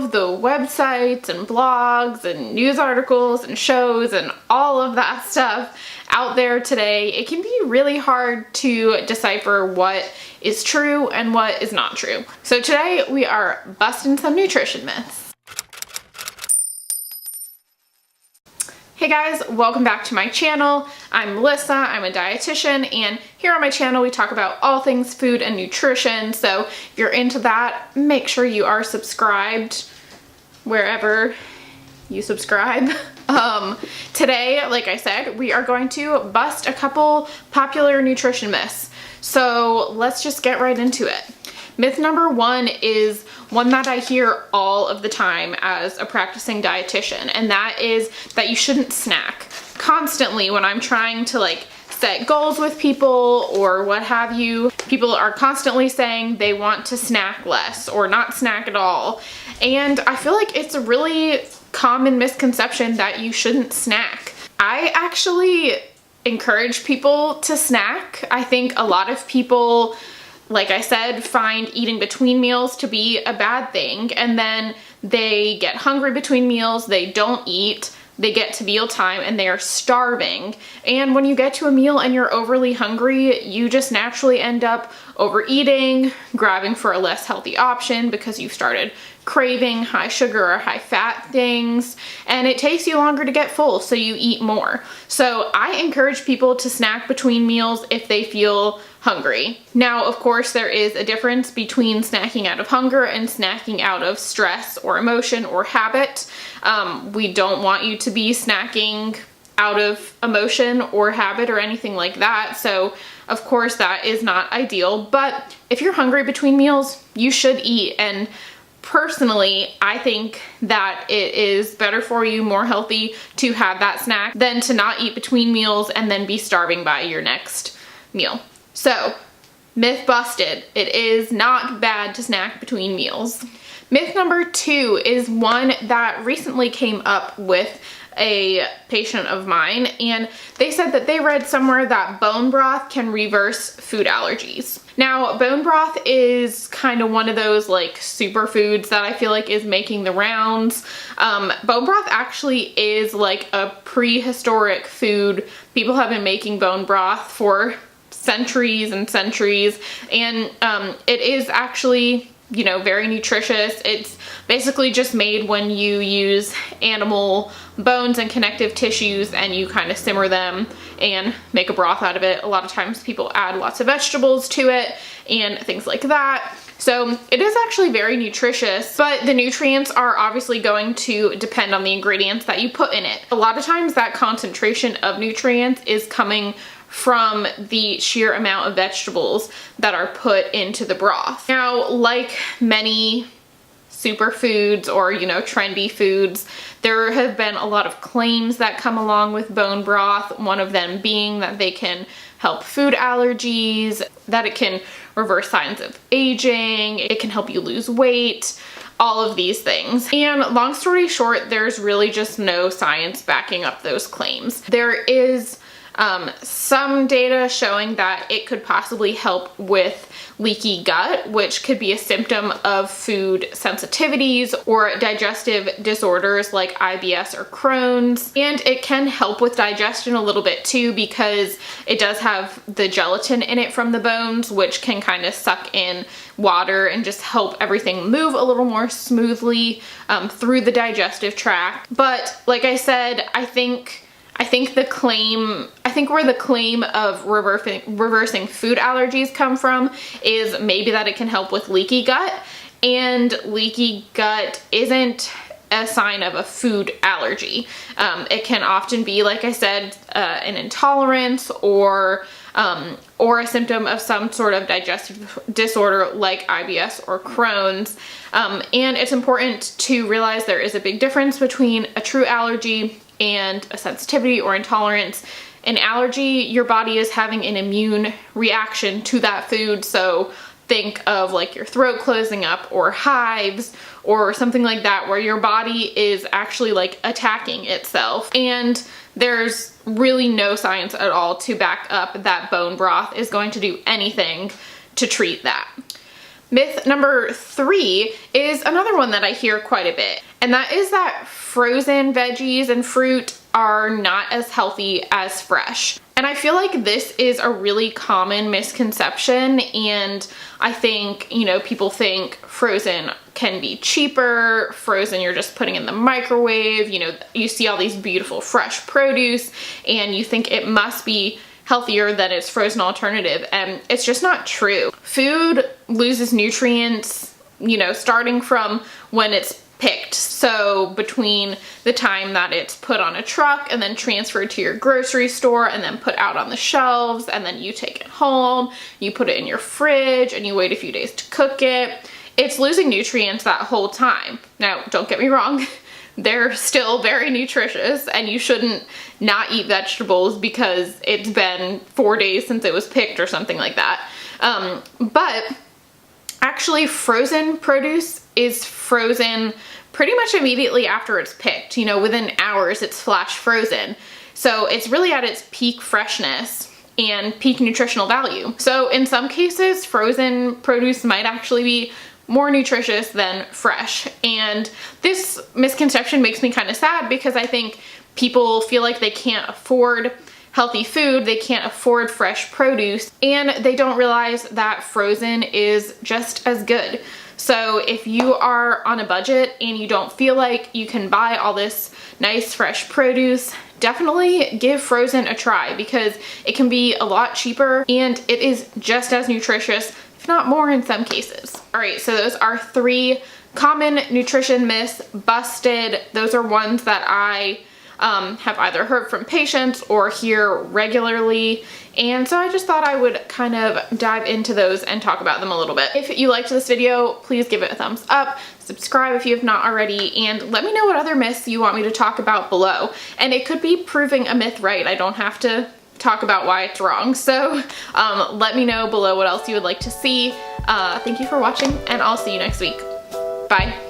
of the websites and blogs and news articles and shows and all of that stuff out there today, it can be really hard to decipher what is true and what is not true. So today we are busting some nutrition myths. Hey guys, welcome back to my channel. I'm Melissa, I'm a dietitian, and here on my channel we talk about all things food and nutrition. So if you're into that, make sure you are subscribed wherever you subscribe. Today, like I said, we are going to bust a couple popular nutrition myths. So let's just get right into it. Myth number one is one that I hear all of the time as a practicing dietitian, and that is that you shouldn't snack. Constantly when I'm trying to set goals with people or what have you, people are constantly saying they want to snack less or not snack at all. And I feel like it's a really common misconception that you shouldn't snack. I actually encourage people to snack. I think a lot of people, like I said, find eating between meals to be a bad thing, and then they get hungry between meals, they don't eat, they get to mealtime and they are starving. And when you get to a meal and you're overly hungry, you just naturally end up overeating, grabbing for a less healthy option because you've started craving high sugar or high fat things, and it takes you longer to get full, so you eat more. So I encourage people to snack between meals if they feel hungry. Now, of course, there is a difference between snacking out of hunger and snacking out of stress or emotion or habit. We don't want you to be snacking out of emotion or habit or anything like that. So of course that is not ideal, but if you're hungry between meals, you should eat. And personally, I think that it is better for you, more healthy to have that snack than to not eat between meals and then be starving by your next meal. So, myth busted. It is not bad to snack between meals. Myth number two is one that recently came up with a patient of mine, and they said that they read somewhere that bone broth can reverse food allergies. Now, bone broth is kind of one of those superfoods that I feel like is making the rounds. Bone broth actually is like a prehistoric food. People have been making bone broth for centuries and centuries, and it is actually, very nutritious. It's basically just made when you use animal bones and connective tissues and you kind of simmer them and make a broth out of it. A lot of times people add lots of vegetables to it and things like that. So it is actually very nutritious, but the nutrients are obviously going to depend on the ingredients that you put in it. A lot of times that concentration of nutrients is coming from the sheer amount of vegetables that are put into the broth. Now, like many superfoods or, trendy foods, there have been a lot of claims that come along with bone broth, one of them being that they can help food allergies, that it can reverse signs of aging, it can help you lose weight, all of these things. And long story short, there's really just no science backing up those claims. There is some data showing that it could possibly help with leaky gut, which could be a symptom of food sensitivities or digestive disorders like IBS or Crohn's. And it can help with digestion a little bit too, because it does have the gelatin in it from the bones, which can kind of suck in water and just help everything move a little more smoothly through the digestive tract. But like I said, I think where the claim of reversing food allergies come from is maybe that it can help with leaky gut, and leaky gut isn't a sign of a food allergy. It can often be, like I said, an intolerance or a symptom of some sort of digestive disorder like IBS or Crohn's. And it's important to realize there is a big difference between a true allergy and a sensitivity or intolerance. An allergy, your body is having an immune reaction to that food. So think of your throat closing up or hives or something like that, where your body is actually attacking itself. And there's really no science at all to back up that bone broth is going to do anything to treat that. Myth number 3 is another one that I hear quite a bit, and that is that frozen veggies and fruit are not as healthy as fresh. And I feel like this is a really common misconception, and I think, you know, people think frozen can be cheaper, frozen you're just putting in the microwave, you know, you see all these beautiful fresh produce and you think it must be healthier than its frozen alternative, and it's just not true. Food loses nutrients, you know, starting from when it's picked. So between the time that it's put on a truck and then transferred to your grocery store and then put out on the shelves, and then you take it home, you put it in your fridge and you wait a few days to cook it, it's losing nutrients that whole time. Now, don't get me wrong, they're still very nutritious, and you shouldn't not eat vegetables because it's been 4 days since it was picked or something like that. But actually, frozen produce is frozen pretty much immediately after it's picked. You know, within hours it's flash frozen. So it's really at its peak freshness and peak nutritional value. So in some cases, frozen produce might actually be more nutritious than fresh. And this misconception makes me kind of sad, because I think people feel like they can't afford healthy food, they can't afford fresh produce, and they don't realize that frozen is just as good. So if you are on a budget and you don't feel like you can buy all this nice fresh produce, definitely give frozen a try, because it can be a lot cheaper and it is just as nutritious, if not more in some cases. All right, so those are 3 common nutrition myths busted. Those are ones that I have either heard from patients or hear regularly, and so I just thought I would kind of dive into those and talk about them a little bit. If you liked this video, please give it a thumbs up, subscribe if you have not already, and let me know what other myths you want me to talk about below. And it could be proving a myth right. I don't have to talk about why it's wrong. So let me know below what else you would like to see. Thank you for watching, and I'll see you next week. Bye.